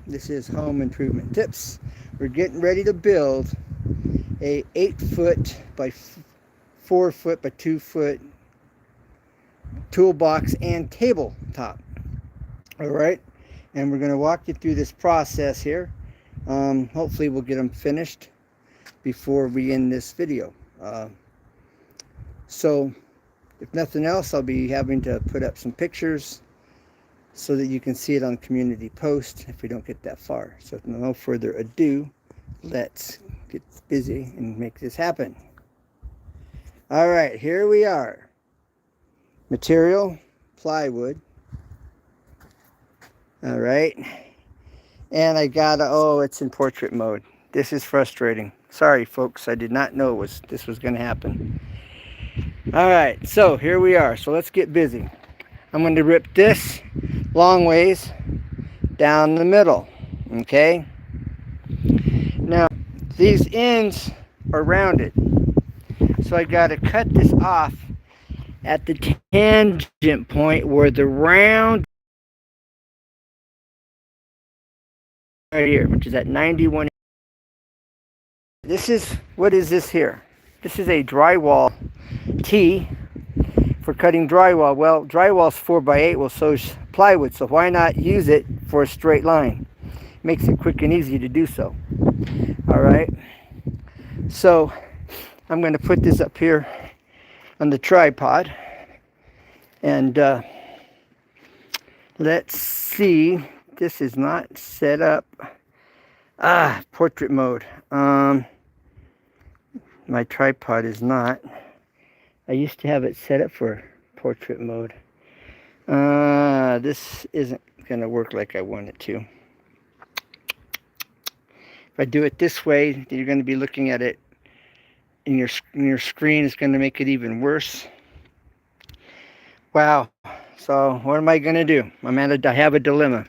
This is Home Improvement Tips. We're getting ready to build a 8 foot by 4 foot by 2 foot toolbox and tabletop. All right, and we're going to walk you through this process here. Hopefully we'll get them finished before we end this video. So if nothing else, I'll be having to put up some pictures so that you can see it on community post if we don't get that far. So with no further ado, let's get busy and make this happen. All right, here we are. Material, plywood. All right. And I gotta, oh, it's in portrait mode. This is frustrating. Sorry, folks, I did not know this was gonna happen. All right, so here we are. So let's get busy. I'm going to rip this long ways down the middle, okay? Now, these ends are rounded, so I got to cut this off at the tangent point where the round right here, which is at 91. What is this here? This is a drywall tee for cutting drywall. Well, drywall's 4x8, well, so's plywood, so why not use it for a straight line? Makes it quick and easy to do so. All right, so I'm going to put this up here on the tripod, and let's see. This is not set up. Portrait mode. My tripod is not. I used to have it set up for portrait mode. This isn't going to work like I want it to. If I do it this way, you're going to be looking at it in your screen. It's going to make it even worse. Wow. So what am I going to do? I have a dilemma.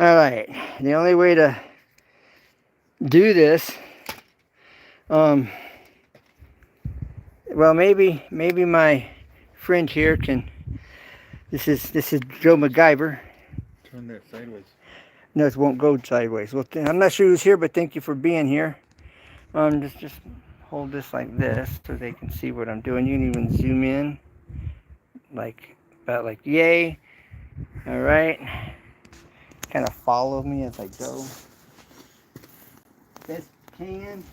All right. The only way to do this, well, maybe my friend here can. This is Joe MacGyver. Turn that sideways. No, it won't go sideways. Well, I'm not sure who's here, but thank you for being here. Just hold this like this so they can see what I'm doing. You can even zoom in, about like yay. All right. Kind of follow me as I go. Best can.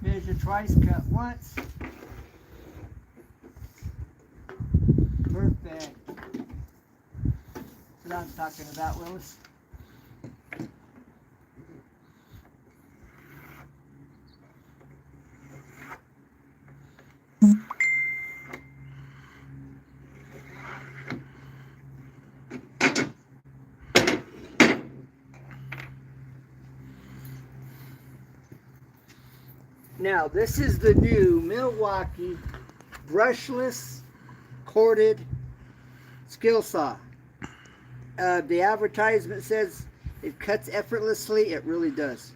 Measure twice, cut once. Perfect. That's what I'm talking about, Willis. Now, this is the new Milwaukee brushless corded skill saw. The advertisement says it cuts effortlessly. It really does.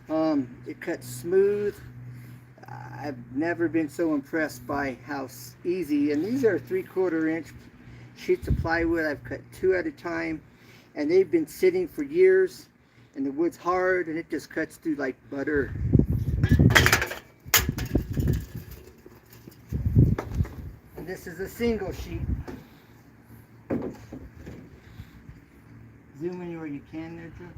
It cuts smooth. I've never been so impressed by how easy, and these are 3/4 inch sheets of plywood. I've cut 2 at a time, and they've been sitting for years, and the wood's hard, and it just cuts through like butter. And this is a single sheet. Zoom in where you can there, Joe.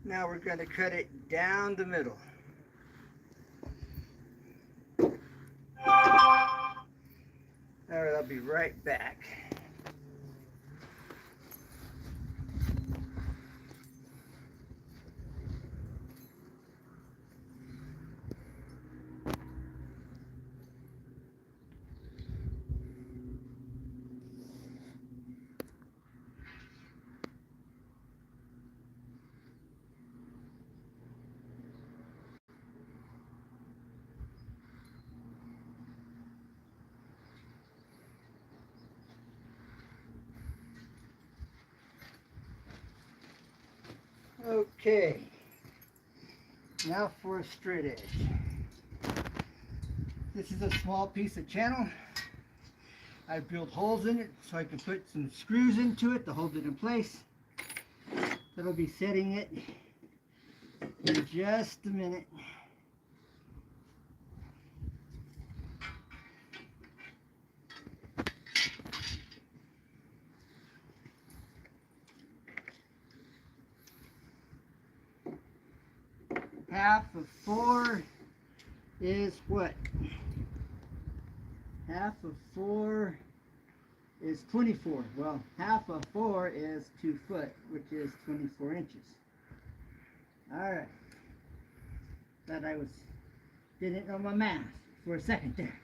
Now we're going to cut it down the middle. All right, I'll be right back. Okay, now for a straight edge. This is a small piece of channel. I drilled holes in it so I can put some screws into it to hold it in place. That'll be setting it in just a minute. Half of 4 is what? Half of 4 is 24. Well, half of 4 is 2 foot, which is 24 inches. Alright. Thought I didn't know my math for a second there.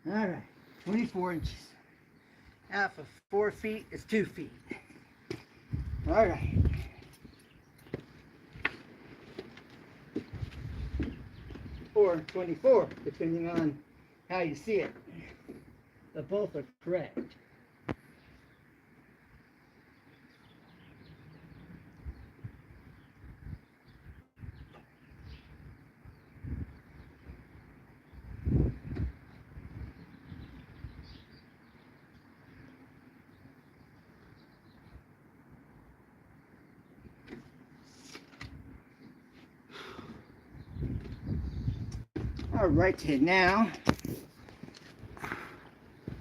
Alright, 24 inches. Half of 4 feet is 2 feet. Alright. Or 24, depending on how you see it. But both are correct. All right, now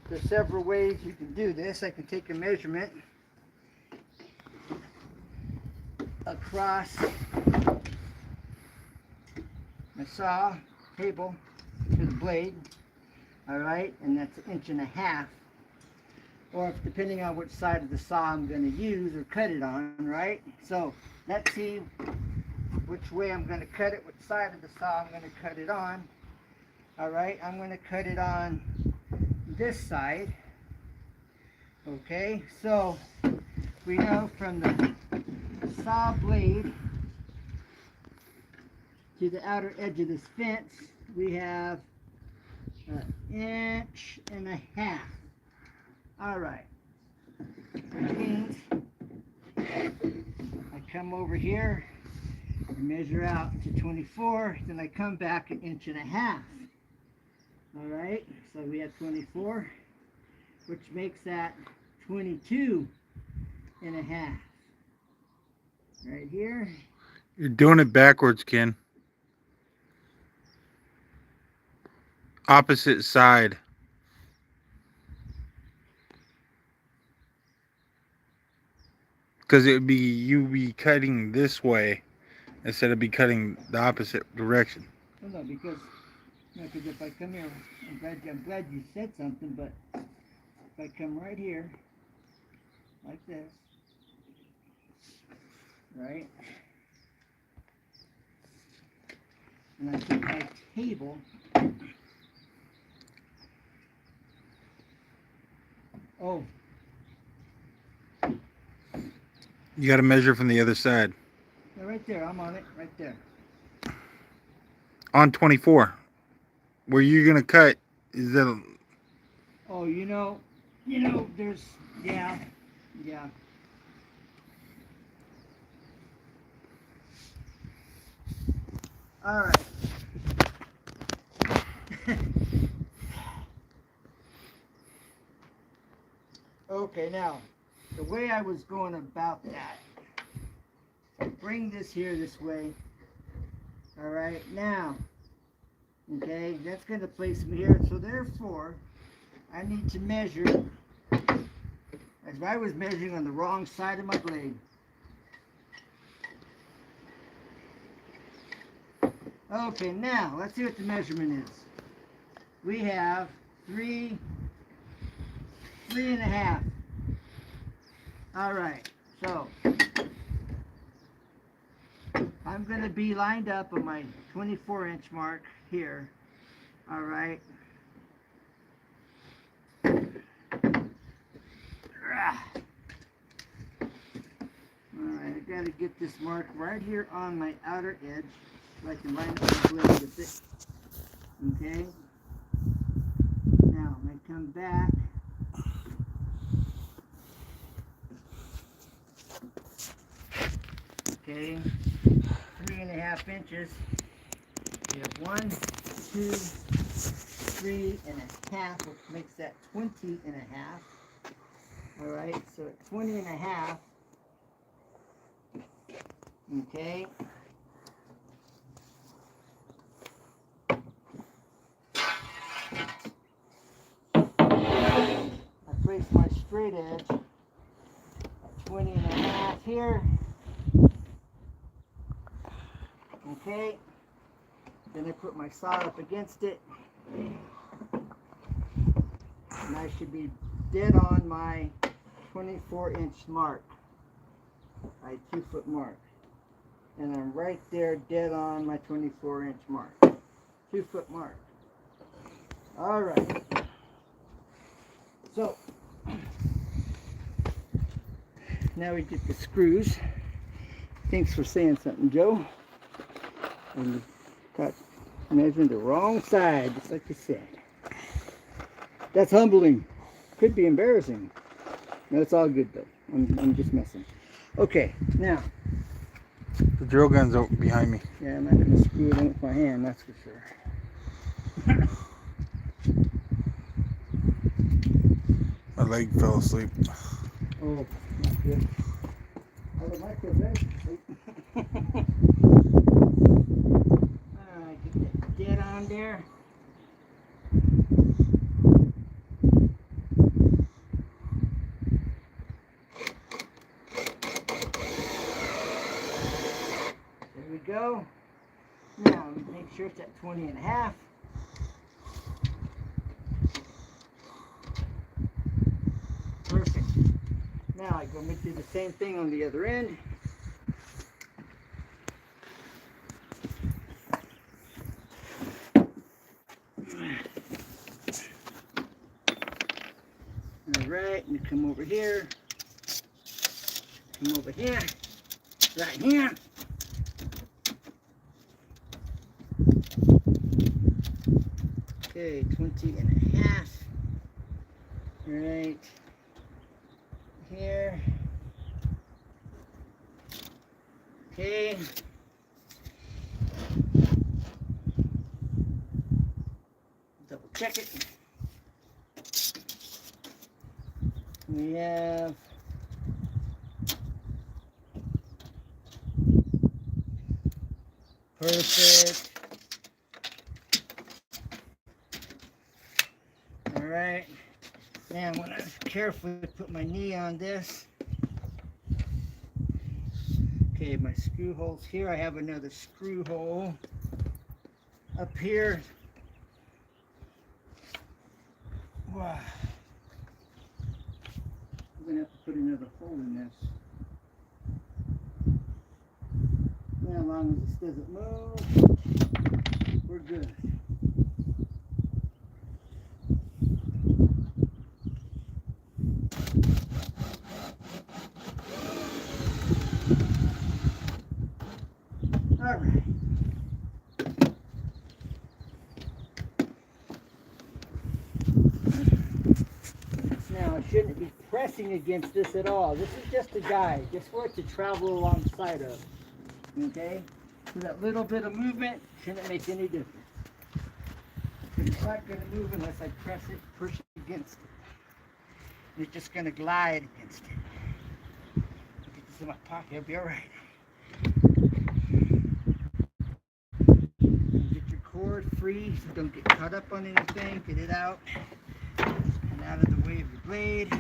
there's several ways you can do this. I can take a measurement across my saw table to the blade, all right, and that's 1.5 inches. Or depending on which side of the saw I'm going to use or cut it on, right? So let's see which way I'm going to cut it, which side of the saw I'm going to cut it on. All right, I'm going to cut it on this side. Okay, so we know from the saw blade to the outer edge of this fence, we have 1.5 inches. All right, which means I come over here and measure out to 24, then I come back 1.5 inches. All right, so we have 24, which makes that 22.5 right here. You're doing it backwards, Ken. Opposite side. Because it would be you be cutting this way instead of be cutting the opposite direction. Well, no, because if I come here, I'm glad you said something, but if I come right here, like this, right, and I take my table, oh, You got to measure from the other side. yeah, right there, I'm on it, right there. On 24. Where you're going to cut is that... Oh, there's, yeah. All right. Okay, now, the way I was going about that, bring this here this way. All right, now, okay, that's going to place me here. So therefore, I need to measure, as I was measuring on the wrong side of my blade. Okay, now let's see what the measurement is. We have 3.5. All right, so I'm going to be lined up on my 24-inch mark here. All right. Alright, I gotta get this mark right here on my outer edge so I can line up the blade with it. Okay. Now I'm gonna come back. Okay. 3.5 inches. We have 1, 2, 3.5, which makes that 20.5. Alright, so at 20.5. Okay. I place my straight edge at 20.5 here. Okay. Then I put my saw up against it. And I should be dead on my 24-inch mark. My 2-foot mark. And I'm right there dead on my 24-inch mark. 2-foot mark. Alright. So, now we get the screws. Thanks for saying something, Joe. And got measuring the wrong side, just like you said. That's humbling. Could be embarrassing. No, it's all good though. I'm just messing. Okay, now. The drill gun's out behind me. Yeah, I'm not going to screw it in with my hand, that's for sure. My leg fell asleep. Oh, not good. I would like to have sleep. Alright, get that dead on there. There we go. Now, make sure it's at 20.5. Perfect. Now I go and do the same thing on the other end. Alright, and come over here. Come over here. Right here. Okay, 20.5. Right here. Okay. Double check it. We have perfect. All right. Now I'm gonna carefully put my knee on this. Okay, my screw hole's here. I have another screw hole up here. Wow. I'm gonna have to put another hole in this. Now, as long as this doesn't move, we're good. All right. Now, I shouldn't be pressing against this at all. This is just a guide, just for it to travel alongside of. Okay? So that little bit of movement shouldn't make any difference. It's not going to move unless I press it, push it against it. It's just going to glide against it. Get this in my pocket, it'll be all right. Get your cord free so don't get caught up on anything. Get it out and out of the way of your blade.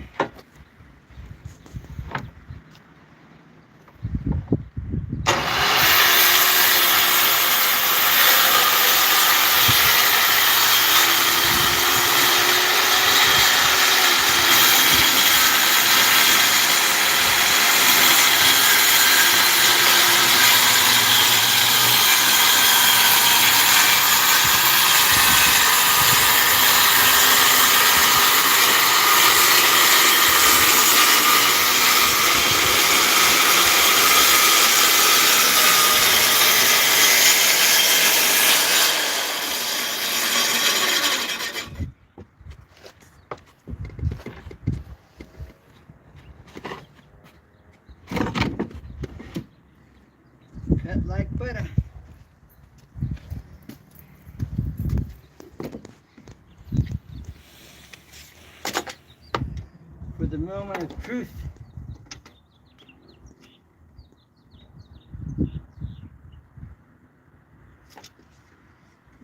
Cut like butter. For the moment of truth.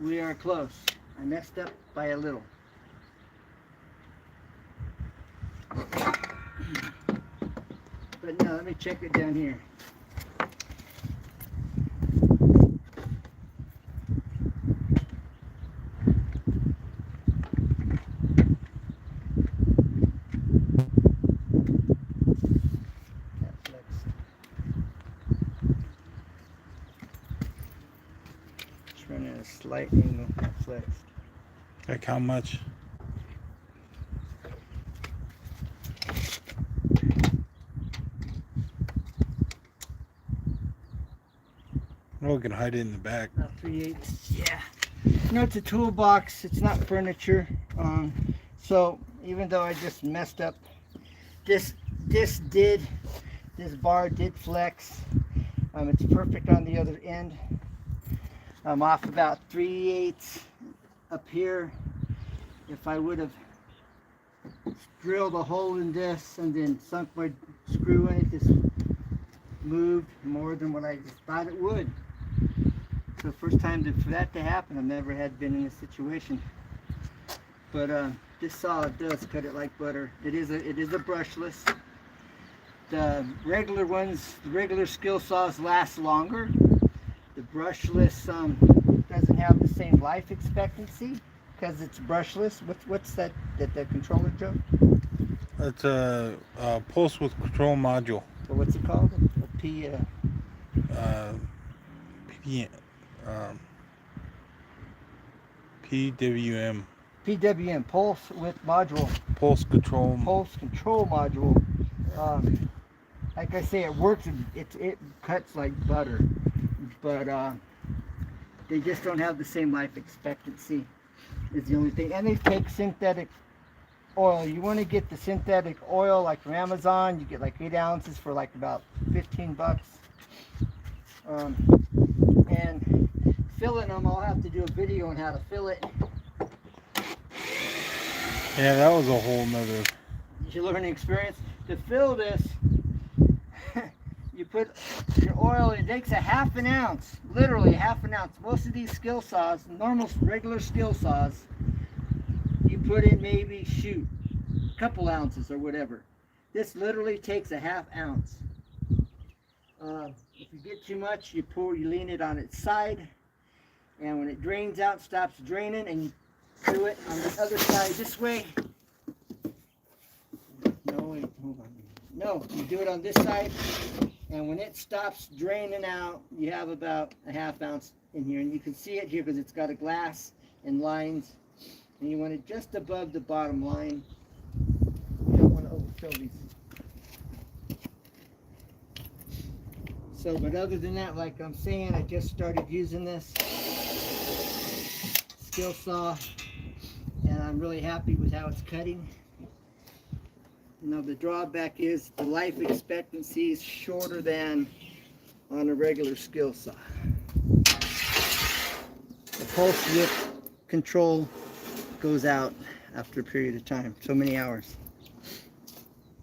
We are close. I messed up by a little. But now let me check it down here. That flexed. Just running at a slight angle. That flexed. Like how much? Oh, we can hide it in the back. About 3/8. Yeah. No, it's a toolbox. It's not furniture. So even though I just messed up, this bar did flex. It's perfect on the other end. I'm off about 3/8 up here. If I would have drilled a hole in this and then sunk my screw in it, this moved more than what I just thought it would. So first time for that to happen. I've never had been in this situation. But this saw does cut it like butter. It is a brushless. The regular ones, the regular skill saws last longer. The brushless doesn't have the same life expectancy because it's brushless. What's that the controller, Joe? It's a pulse with control module. Or what's it called? A P. PWM. PWM, pulse with module. Pulse control. Pulse control module. Like I say, it works. It cuts like butter, but they just don't have the same life expectancy. Is the only thing. And they take synthetic oil. You want to get the synthetic oil like from Amazon. You get like 8 ounces for like about $15. And filling them, I'll have to do a video on how to fill it. Yeah, that was a whole nother. Your learning experience. To fill this, you put your oil, it takes a half an ounce, literally half an ounce. Most of these skill saws, normal regular skill saws, you put in maybe, a couple ounces or whatever. This literally takes a half ounce. If you get too much, you lean it on its side, and when it drains out, stops draining, and you do it on the other side this way. No, wait, hold on. No, you do it on this side, and when it stops draining out, you have about a half ounce in here, and you can see it here because it's got a glass and lines, and you want it just above the bottom line. You don't want to overfill these. So, but other than that, like I'm saying, I just started using this skill saw, and I'm really happy with how it's cutting. Now the drawback is the life expectancy is shorter than on a regular skill saw. The pulse width control goes out after a period of time, so many hours.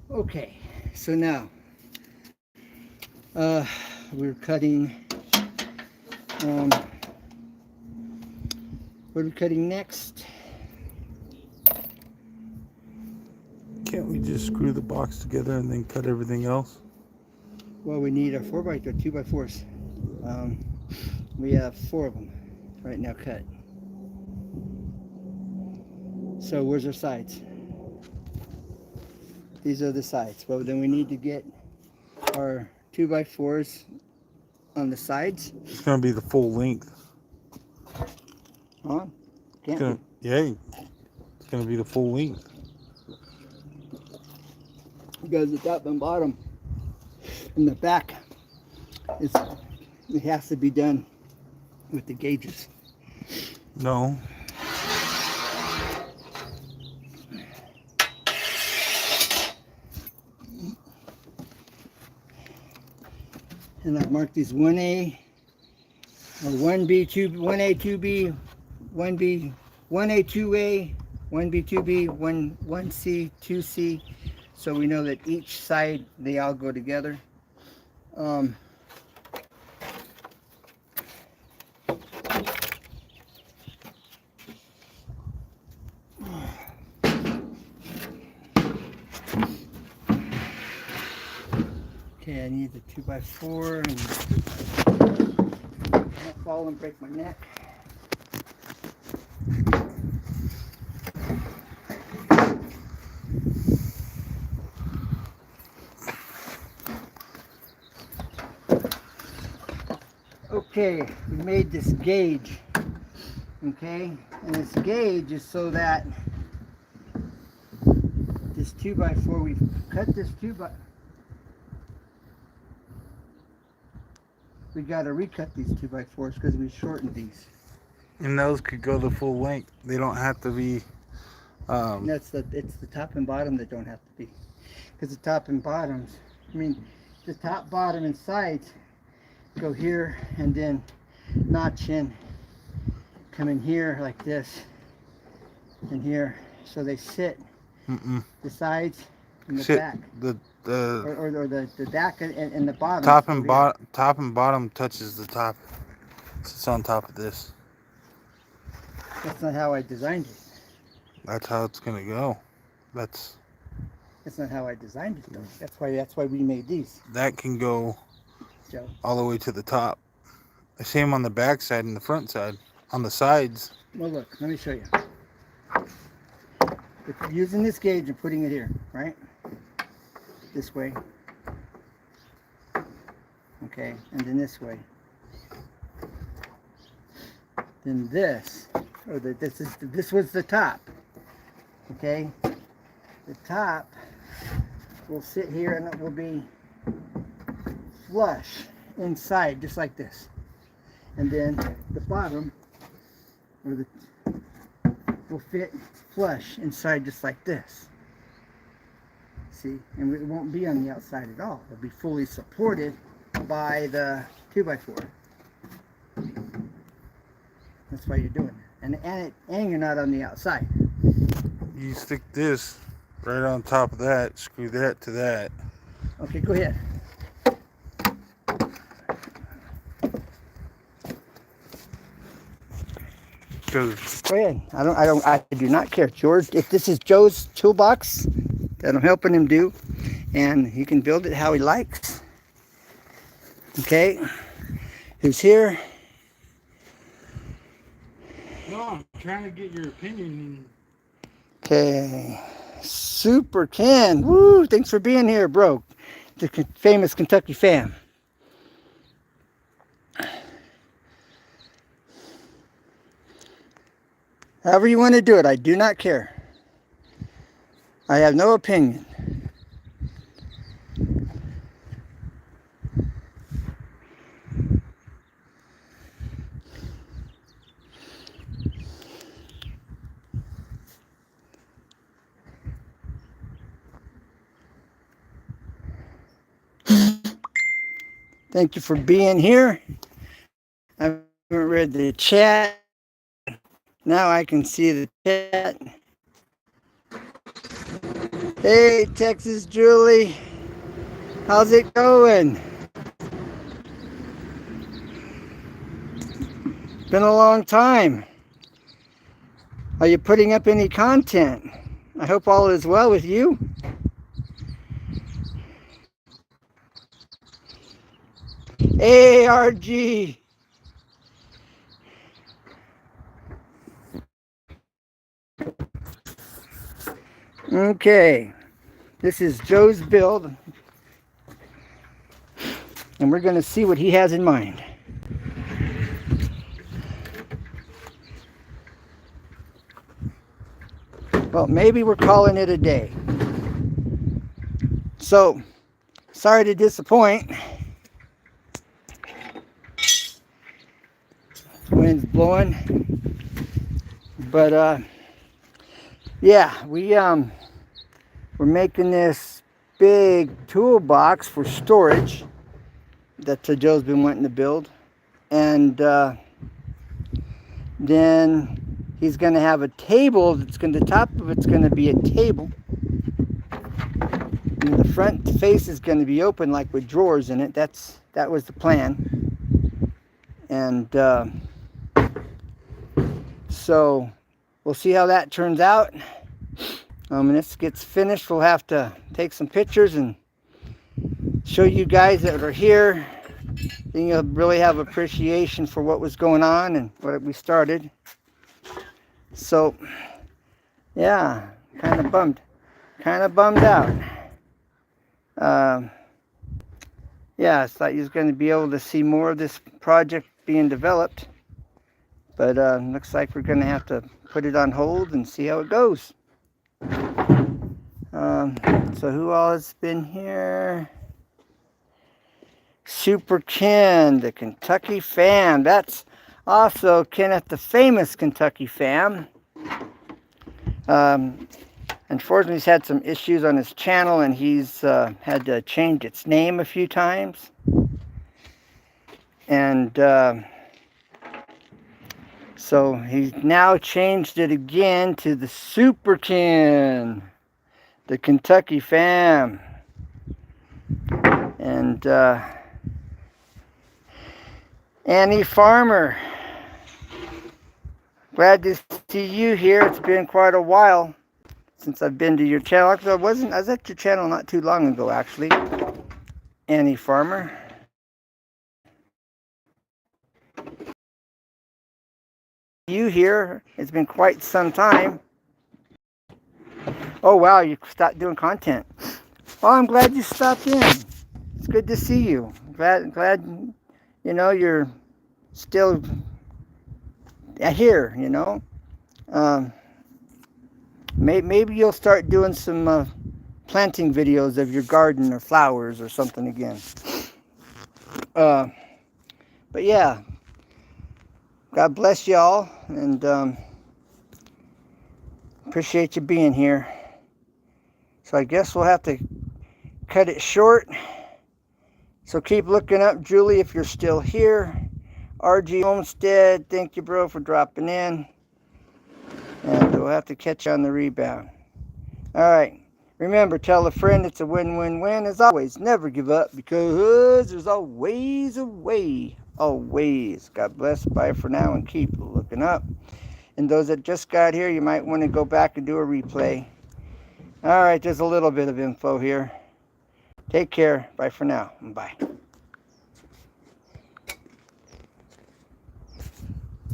Okay, so now we're cutting. What are we cutting next? Can't we just screw the box together and then cut everything else? Well, we need a 2x4s. We have 4 of them right now cut. So where's our sides? These are the sides. Well, then we need to get our 2x4s on the sides. It's gonna be the full length. Huh? Can't be. Yeah, it's gonna be the full length. Because the top and bottom and the back, it has to be done with the gauges. No. And I've marked these 1A 1B, 1A, 2B, 1B, 1A, 2A, 1B, 2B, 1C, 2C. So we know that each side, they all go together. Um, okay, I need the 2x4 and not fall and break my neck. Okay, we made this gauge, okay, and this gauge is so that this 2x4, we've cut this 2x, we got to recut these 2x4s because we shortened these. And those could go the full length. They don't have to be. And it's the top and bottom that don't have to be, because the top and bottoms, I mean, the top, bottom, and sides go here and then notch in, come in here like this, and here, so they sit. The sides and the back, or the back and the bottom. Top and bottom touches the top. It's on top of this. That's not how I designed it. That's how it's gonna go. That's not how I designed it though. That's why we made these. That can go Joe. all the way to the top. The same on the back side and the front side. On the sides. Well, look, let me show you. If using this gauge and putting it here, right? This way. Okay, and then this way. Then this, or this was the top. Okay, the top will sit here and it will be flush inside, just like this. And then the bottom, or the will fit flush inside just like this. See, and it won't be on the outside at all. It'll be fully supported by the 2x4. That's why you're doing it. And you're not on the outside. You stick this right on top of that, screw that to that. Okay, go ahead. Go ahead. I do not care. George, if this is Joe's toolbox that I'm helping him do, and he can build it how he likes. Okay? Who's here? No, I'm trying to get your opinion. Okay. Super Ken. Woo! Thanks for being here, bro. The famous Kentucky fan. However you want to do it, I do not care. I have no opinion. Thank you for being here. I haven't read the chat. Now I can see the chat. Hey, Texas Julie. How's it going? Been a long time. Are you putting up any content? I hope all is well with you. ARG. Okay, this is Joe's build, and we're going to see what he has in mind. Well, maybe we're calling it a day. So, sorry to disappoint. Wind's blowing, but yeah, we're making this big toolbox for storage that Joe's been wanting to build. And then he's going to have a table the top of it's going to be a table. And the front face is going to be open, like with drawers in it. That was the plan. And so we'll see how that turns out. When this gets finished, we'll have to take some pictures and show you guys that are here. Then you'll really have appreciation for what was going on and what we started. So, yeah, kind of bummed out. Yeah, I thought you was going to be able to see more of this project being developed, but looks like we're going to have to put it on hold and see how it goes. So who all has been here? Super Ken, the Kentucky Fam. That's also Kenneth, the famous Kentucky Fam. Unfortunately, he's had some issues on his channel, and he's had to change its name a few times. And so he's now changed it again to the Super Ken, the Kentucky Fam. And Annie Farmer, glad to see you here. It's been quite a while since I've been to your channel. Actually, I was at your channel not too long ago, actually. Annie Farmer. You here. It's been quite some time. Oh wow, you stopped doing content. Well, I'm glad you stopped in. It's good to see you. Glad you know you're still here, you know. Maybe you'll start doing some planting videos of your garden or flowers or something again. But yeah, God bless y'all, and appreciate you being here. So I guess we'll have to cut it short. So keep looking up, Julie, if you're still here. RG Homestead, thank you, bro, for dropping in. And we'll have to catch you on the rebound. All right. Remember, tell a friend it's a win-win-win. As always, never give up, because there's always a way. Always. God bless. Bye for now, and keep looking up. And those that just got here, you might want to go back and do a replay. All right, there's a little bit of info here. Take care. Bye for now. Bye.